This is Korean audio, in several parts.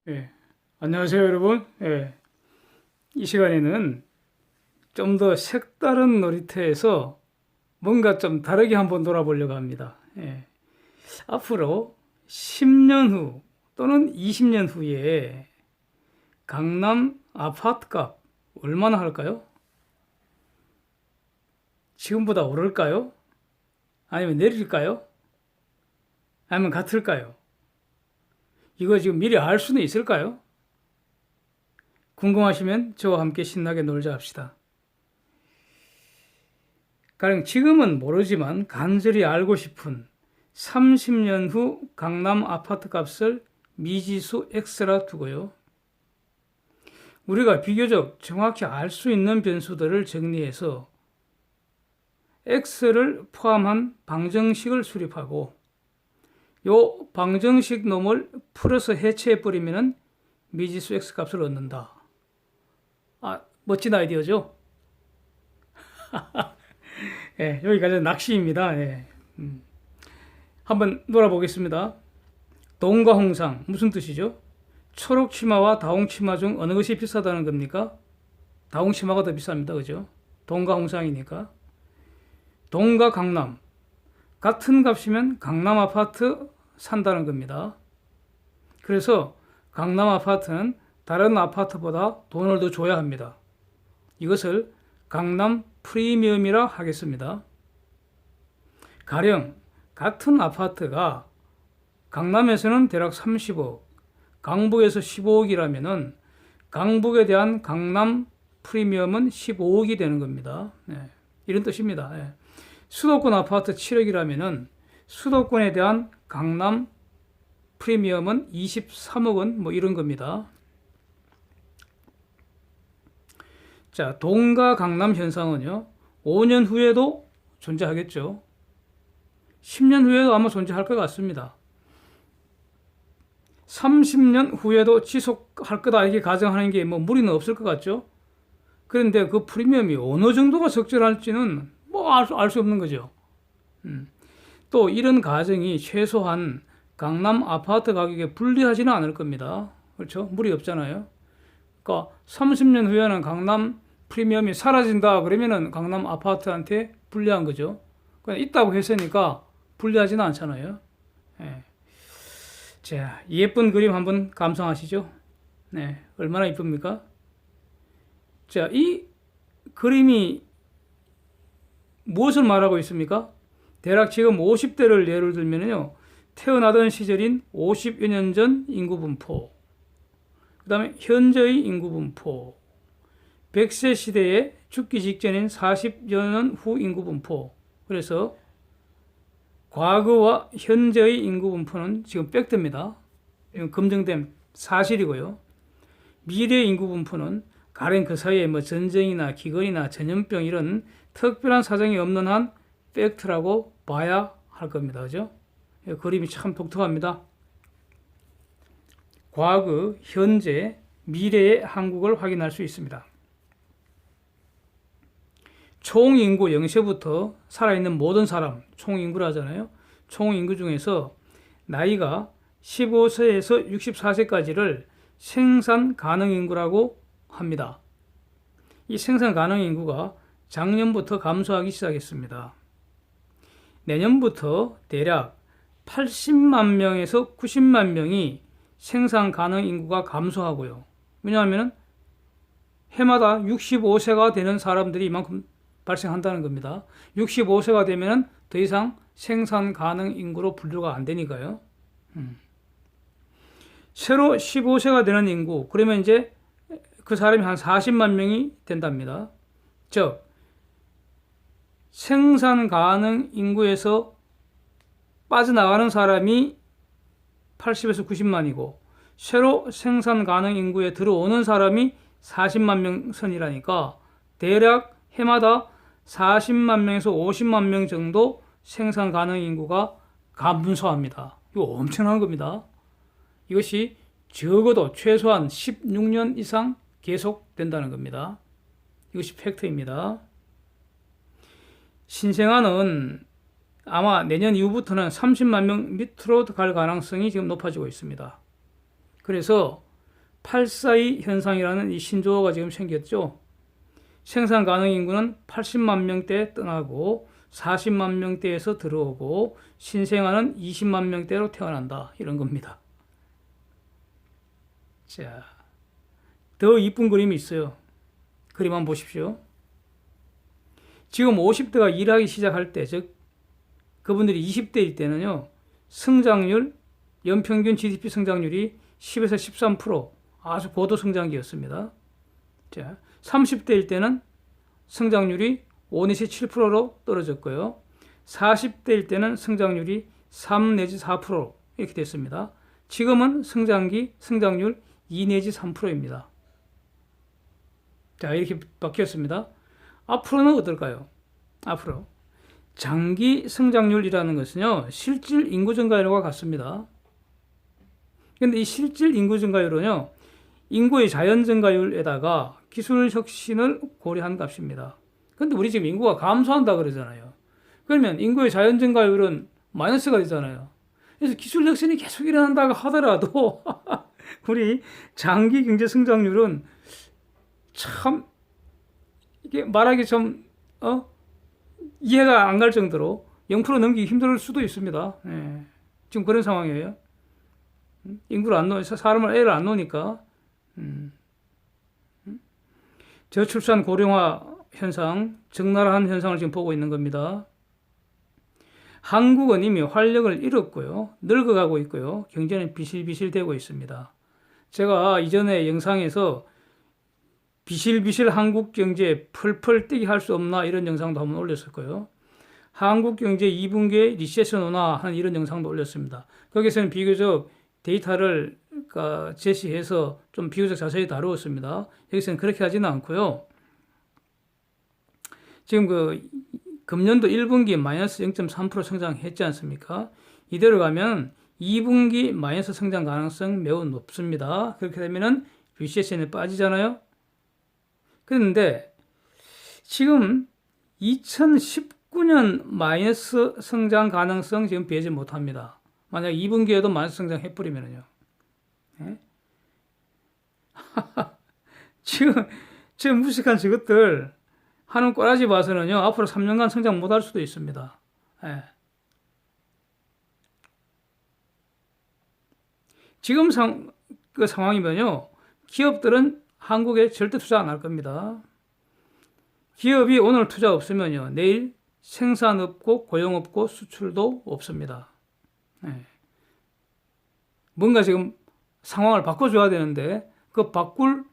예. 안녕하세요, 여러분. 예. 이 시간에는 좀 더 색다른 놀이터에서 뭔가 좀 다르게 한번 놀아보려고 합니다. 예. 앞으로 10년 후 또는 20년 후에 강남 아파트값 얼마나 할까요? 지금보다 오를까요? 아니면 내릴까요? 아니면 같을까요? 이거 지금 미리 알 수는 있을까요? 궁금하시면 저와 함께 신나게 놀자 합시다. 가령 지금은 모르지만 간절히 알고 싶은 30년 후 강남 아파트 값을 미지수 X라 두고요. 우리가 비교적 정확히 알 수 있는 변수들을 정리해서 X를 포함한 방정식을 수립하고 요 방정식 놈을 풀어서 해체해버리면 미지수 X 값을 얻는다. 멋진 아이디어죠? 예, 여기까지 낚시입니다. 예. 한번 놀아보겠습니다. 동과 홍상 무슨 뜻이죠? 초록 치마와 다홍 치마 중 어느 것이 비싸다는 겁니까? 다홍 치마가 더 비쌉니다. 그죠? 동과 홍상이니까. 동과 강남 같은 값이면 강남 아파트 산다는 겁니다. 그래서 강남 아파트는 다른 아파트보다 돈을 더 줘야 합니다. 이것을 강남 프리미엄이라 하겠습니다. 가령 같은 아파트가 강남에서는 대략 30억, 강북에서 15억이라면은 강북에 대한 강남 프리미엄은 15억이 되는 겁니다. 네, 이런 뜻입니다. 네. 수도권 아파트 7억이라면은 수도권에 대한 강남 프리미엄은 23억 원, 뭐 이런 겁니다. 자, 동가 강남 현상은요, 5년 후에도 존재하겠죠. 10년 후에도 아마 존재할 것 같습니다. 30년 후에도 지속할 거다 이렇게 가정하는 게 뭐 무리는 없을 것 같죠. 그런데 그 프리미엄이 어느 정도가 적절할지는 뭐 알 수 없는 거죠. 또 이런 가정이 최소한 강남 아파트 가격에 불리하지는 않을 겁니다. 그렇죠? 무리 없잖아요. 그러니까 30년 후에는 강남 프리미엄이 사라진다 그러면은 강남 아파트한테 불리한 거죠. 그냥 있다고 했으니까 불리하지는 않잖아요. 예. 자, 예쁜 그림 한번 감상하시죠. 네, 얼마나 이쁩니까? 자, 이 그림이 무엇을 말하고 있습니까? 대략 지금 50대를 예를 들면요, 태어나던 시절인 50여 년 전 인구 분포, 그 다음에 현재의 인구 분포, 100세 시대에 죽기 직전인 40여 년 후 인구 분포. 그래서 과거와 현재의 인구 분포는 지금 팩트입니다. 이건 검증된 사실이고요. 미래 인구 분포는 가령 그 사이에 뭐 전쟁이나 기근이나 전염병 이런 특별한 사정이 없는 한 팩트라고 봐야 할 겁니다. 그죠? 그림이 참 독특합니다. 과거, 현재, 미래의 한국을 확인할 수 있습니다. 총인구 0세부터 살아있는 모든 사람, 총인구라 하잖아요. 총인구 중에서 나이가 15세에서 64세까지를 생산 가능 인구라고 합니다. 이 생산 가능 인구가 작년부터 감소하기 시작했습니다. 내년부터 대략 80만 명에서 90만 명이 생산 가능 인구가 감소하고요. 왜냐하면 해마다 65세가 되는 사람들이 이만큼 발생한다는 겁니다. 65세가 되면 더 이상 생산 가능 인구로 분류가 안 되니까요. 새로 15세가 되는 인구, 그러면 이제 그 사람이 한 40만 명이 된답니다. 즉, 생산 가능 인구에서 빠져나가는 사람이 80에서 90만이고, 새로 생산 가능 인구에 들어오는 사람이 40만 명 선이라니까, 대략 해마다 40만 명에서 50만 명 정도 생산 가능 인구가 감소합니다. 이거 엄청난 겁니다. 이것이 적어도 최소한 16년 이상 계속된다는 겁니다. 이것이 팩트입니다. 신생아는 아마 내년 이후부터는 30만 명 밑으로 갈 가능성이 지금 높아지고 있습니다. 그래서 842 현상이라는 이 신조어가 지금 생겼죠. 생산 가능 인구는 80만 명대에 떠나고 40만 명대에서 들어오고 신생아는 20만 명대로 태어난다. 이런 겁니다. 자, 더 이쁜 그림이 있어요. 그림 한번 보십시오. 지금 50대가 일하기 시작할 때, 즉 그분들이 20대일 때는요, 성장률, 연평균 GDP 성장률이 10에서 13% 아주 고도 성장기였습니다. 자, 30대일 때는 성장률이 5 내지 7%로 떨어졌고요. 40대일 때는 성장률이 3 내지 4% 이렇게 됐습니다. 지금은 성장률 2 내지 3%입니다. 자, 이렇게 바뀌었습니다. 앞으로는 어떨까요? 앞으로 장기 성장률이라는 것은요, 실질 인구 증가율과 같습니다. 그런데 이 실질 인구 증가율은요, 인구의 자연 증가율에다가 기술 혁신을 고려한 값입니다. 그런데 우리 지금 인구가 감소한다 그러잖아요. 그러면 인구의 자연 증가율은 마이너스가 되잖아요. 그래서 기술 혁신이 계속 일어난다고 하더라도 우리 장기 경제 성장률은 참 이게 말하기 좀 이해가 안 갈 정도로 0% 넘기기 힘들 수도 있습니다. 예. 지금 그런 상황이에요. 인구를 안 놓으니까 사람을 애를 안 놓으니까 저출산 고령화 현상, 적나라한 현상을 지금 보고 있는 겁니다. 한국은 이미 활력을 잃었고요. 늙어가고 있고요. 경제는 비실비실되고 있습니다. 제가 이전에 영상에서 비실비실 한국 경제 펄펄 뛰게 할 수 없나 이런 영상도 한번 올렸었고요. 한국 경제 2분기에 리세션 오나 하는 이런 영상도 올렸습니다. 거기서는 비교적 데이터를 제시해서 좀 비교적 자세히 다루었습니다. 여기서는 그렇게 하지는 않고요. 지금 금년도 1분기 마이너스 0.3% 성장했지 않습니까? 이대로 가면 2분기 마이너스 성장 가능성 매우 높습니다. 그렇게 되면은 리세션에 빠지잖아요. 그런데 지금 2019년 마이너스 성장 가능성 지금 배제 못합니다. 만약 2분기에도 마이너스 성장 해버리면요. 예? 지금 무식한 저것들 하는 꼬라지 봐서는요, 앞으로 3년간 성장 못할 수도 있습니다. 예. 지금 상황이면요, 기업들은 한국에 절대 투자 안 할 겁니다. 기업이 오늘 투자 없으면요, 내일 생산 없고 고용 없고 수출도 없습니다. 예. 뭔가 지금 상황을 바꿔줘야 되는데 그 바꿀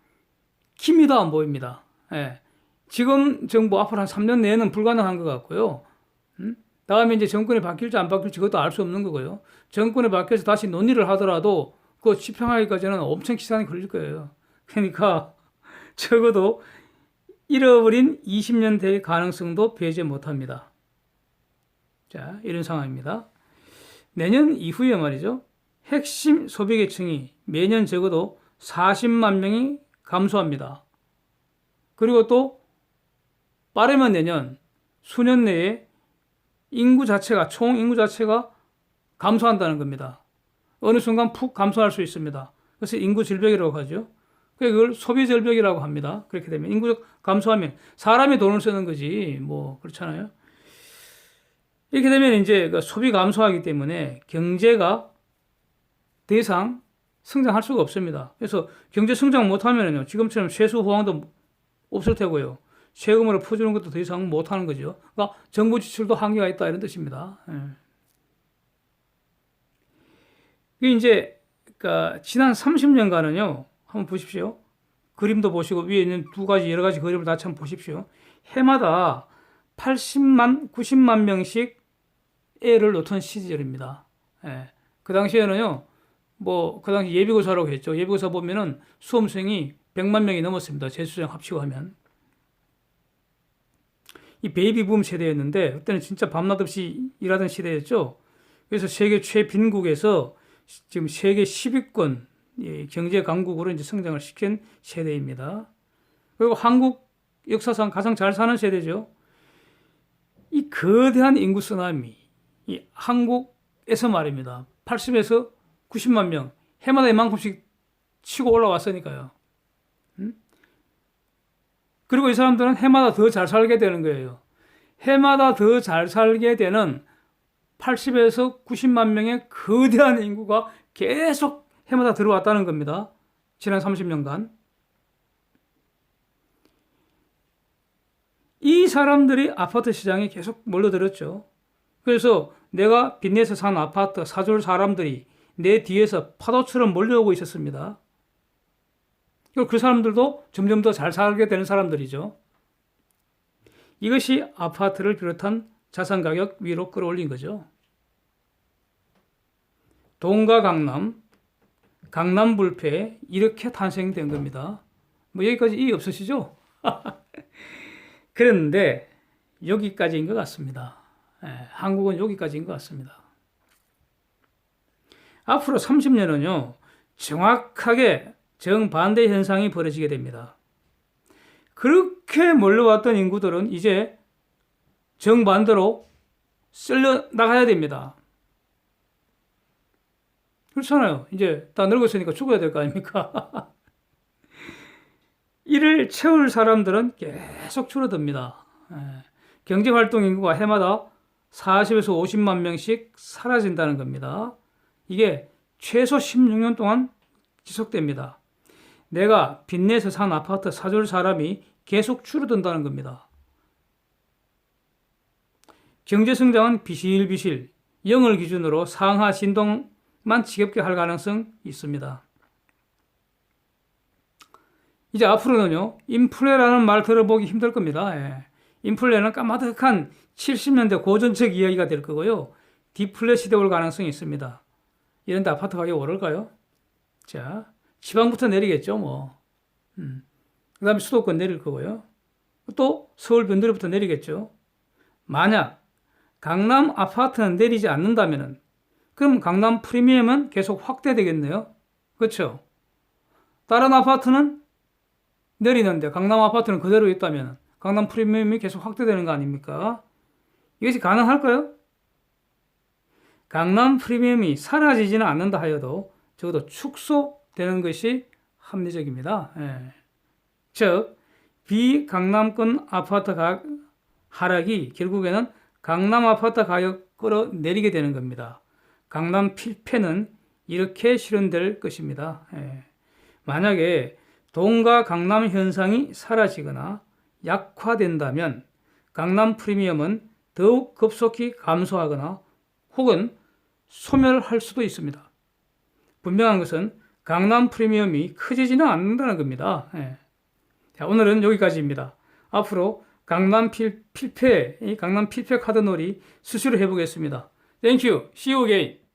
기미도 안 보입니다. 예. 지금 정부 앞으로 한 3년 내에는 불가능한 것 같고요. 다음에 이제 정권이 바뀔지 안 바뀔지 그것도 알 수 없는 거고요. 정권이 바뀌어서 다시 논의를 하더라도 그거 집행하기까지는 엄청 시간이 걸릴 거예요. 그러니까 적어도 잃어버린 20년대의 가능성도 배제 못합니다. 자, 이런 상황입니다. 내년 이후에 말이죠. 핵심 소비계층이 매년 적어도 40만 명이 감소합니다. 그리고 또 빠르면 내년 수년 내에 총 인구 자체가 감소한다는 겁니다. 어느 순간 푹 감소할 수 있습니다. 그래서 인구 질병이라고 하죠. 그걸 소비 절벽이라고 합니다. 그렇게 되면 인구가 감소하면 사람이 돈을 쓰는 거지 뭐 그렇잖아요. 이렇게 되면 이제 소비 감소하기 때문에 경제가 더 이상 성장할 수가 없습니다. 그래서 경제 성장 못하면요 지금처럼 세수 호황도 없을 테고요. 세금으로 퍼주는 것도 더 이상 못하는 거죠. 그러니까 정부 지출도 한계가 있다 이런 뜻입니다. 이게 이제 지난 30년간은요. 한번 보십시오. 그림도 보시고 위에 있는 두 가지 여러 가지 그림을 같이 한번 보십시오. 해마다 80만, 90만 명씩 애를 놓던 시절입니다. 예. 그 당시에는요. 그 당시 예비고사라고 했죠. 예비고사 보면은 수험생이 100만 명이 넘었습니다. 재수생 합치고 하면. 이 베이비붐 세대였는데 그때는 진짜 밤낮 없이 일하던 시대였죠. 그래서 세계 최빈국에서 지금 세계 10위권 경제 강국으로 이제 성장을 시킨 세대입니다. 그리고 한국 역사상 가장 잘 사는 세대죠. 이 거대한 인구 쓰나미, 이 한국에서 말입니다. 80에서 90만 명, 해마다 이만큼씩 치고 올라왔으니까요. 그리고 이 사람들은 해마다 더 잘 살게 되는 거예요. 해마다 더 잘 살게 되는 80에서 90만 명의 거대한 인구가 계속 해마다 들어왔다는 겁니다. 지난 30년간. 이 사람들이 아파트 시장에 계속 몰려들었죠. 그래서 내가 빚내서 산 아파트 사줄 사람들이 내 뒤에서 파도처럼 몰려오고 있었습니다. 그리고 그 사람들도 점점 더 잘 살게 되는 사람들이죠. 이것이 아파트를 비롯한 자산 가격 위로 끌어올린 거죠. 동가 강남, 강남 불패 이렇게 탄생된 겁니다. 뭐 여기까지 이해 없으시죠? 그런데 여기까지인 것 같습니다. 한국은 여기까지인 것 같습니다. 앞으로 30년은요, 정확하게 정반대 현상이 벌어지게 됩니다. 그렇게 몰려왔던 인구들은 이제 정반대로 쓸려 나가야 됩니다. 그렇잖아요. 이제 다 늙었으니까 죽어야 될 거 아닙니까? 이를 채울 사람들은 계속 줄어듭니다. 경제활동 인구가 해마다 40에서 50만 명씩 사라진다는 겁니다. 이게 최소 16년 동안 지속됩니다. 내가 빚내서 산 아파트 사줄 사람이 계속 줄어든다는 겁니다. 경제성장은 비실비실 0을 기준으로 상하 진동만 지겹게 할 가능성이 있습니다. 이제 앞으로는요, 인플레라는 말 들어보기 힘들 겁니다. 인플레는 까마득한 70년대 고전적 이야기가 될 거고요. 디플레 시대 올 가능성이 있습니다. 이런데 아파트 가격 오를까요? 자, 지방부터 내리겠죠, 뭐. 그 다음에 수도권 내릴 거고요. 또 서울 변두리부터 내리겠죠. 만약 강남 아파트는 내리지 않는다면은, 그럼 강남 프리미엄은 계속 확대되겠네요. 그렇죠? 다른 아파트는 내리는데 강남 아파트는 그대로 있다면 강남 프리미엄이 계속 확대되는 거 아닙니까? 이것이 가능할까요? 강남 프리미엄이 사라지지는 않는다 하여도 적어도 축소되는 것이 합리적입니다. 즉 비강남권 아파트 하락이 결국에는 강남 아파트 가격 끌어내리게 되는 겁니다. 강남 필패는 이렇게 실현될 것입니다. 만약에 동가 강남 현상이 사라지거나 약화된다면 강남 프리미엄은 더욱 급속히 감소하거나 혹은 소멸할 수도 있습니다. 분명한 것은 강남 프리미엄이 커지지는 않는다는 겁니다. 자, 오늘은 여기까지입니다. 앞으로 강남 필패 카드놀이 수시로 해보겠습니다. Thank you. See you again.